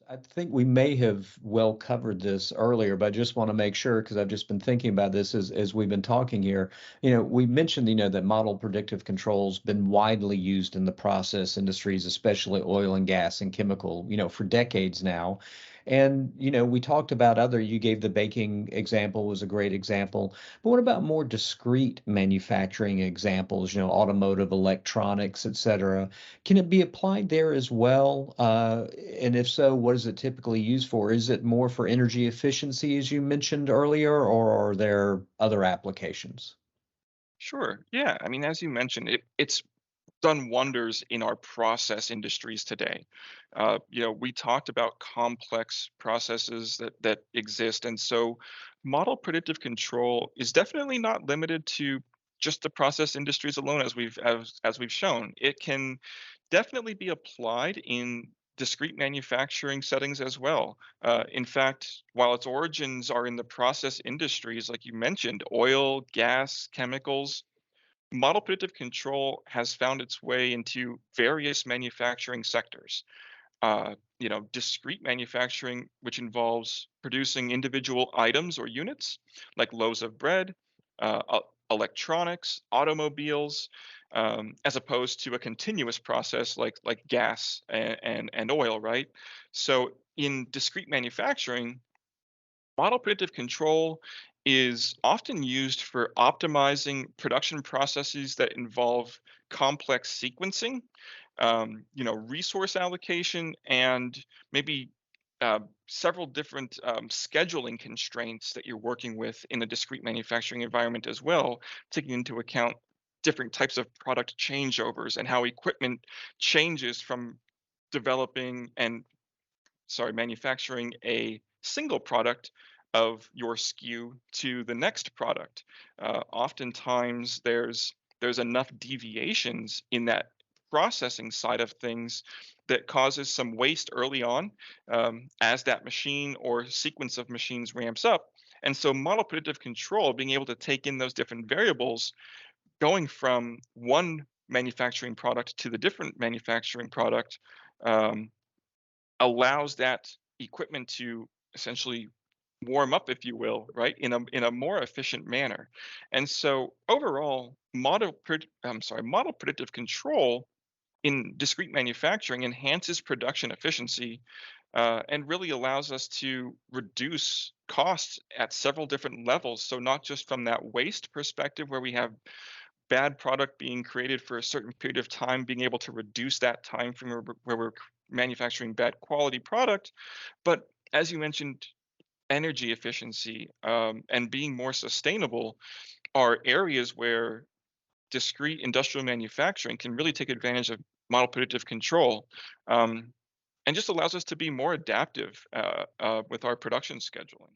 I think we may have well covered this earlier, but I just want to make sure because I've just been thinking about this as we've been talking here. We mentioned, that model predictive control's been widely used in the process industries, especially oil and gas and chemical, for decades now. And, we talked about you gave the baking example was a great example. But what about more discrete manufacturing examples, automotive, electronics, et cetera? Can it be applied there as well? And if so, what is it typically used for? Is it more for energy efficiency, as you mentioned earlier, or are there other applications? Sure. Yeah. I mean, as you mentioned, it's done wonders in our process industries today. We talked about complex processes that exist, and so model predictive control is definitely not limited to just the process industries alone, as we've shown. It can definitely be applied in discrete manufacturing settings as well. In fact, while its origins are in the process industries, like you mentioned, oil, gas, chemicals, model predictive control has found its way into various manufacturing sectors. Discrete manufacturing, which involves producing individual items or units, like loaves of bread, electronics, automobiles, as opposed to a continuous process like gas and oil, right? So in discrete manufacturing, model predictive control is often used for optimizing production processes that involve complex sequencing, resource allocation, and maybe several different scheduling constraints that you're working with in a discrete manufacturing environment as well, taking into account different types of product changeovers and how equipment changes from developing and manufacturing a single product of your SKU to the next product. Oftentimes, there's enough deviations in that processing side of things that causes some waste early on as that machine or sequence of machines ramps up. And so, model predictive control, being able to take in those different variables, going from one manufacturing product to the different manufacturing product, um, allows that equipment to essentially warm up, if you will, right, in a more efficient manner. And so overall, model predictive control in discrete manufacturing enhances production efficiency and really allows us to reduce costs at several different levels. So not just from that waste perspective where we have bad product being created for a certain period of time, being able to reduce that time from where we're manufacturing bad quality product. But as you mentioned, energy efficiency and being more sustainable are areas where discrete industrial manufacturing can really take advantage of model predictive control and just allows us to be more adaptive with our production scheduling.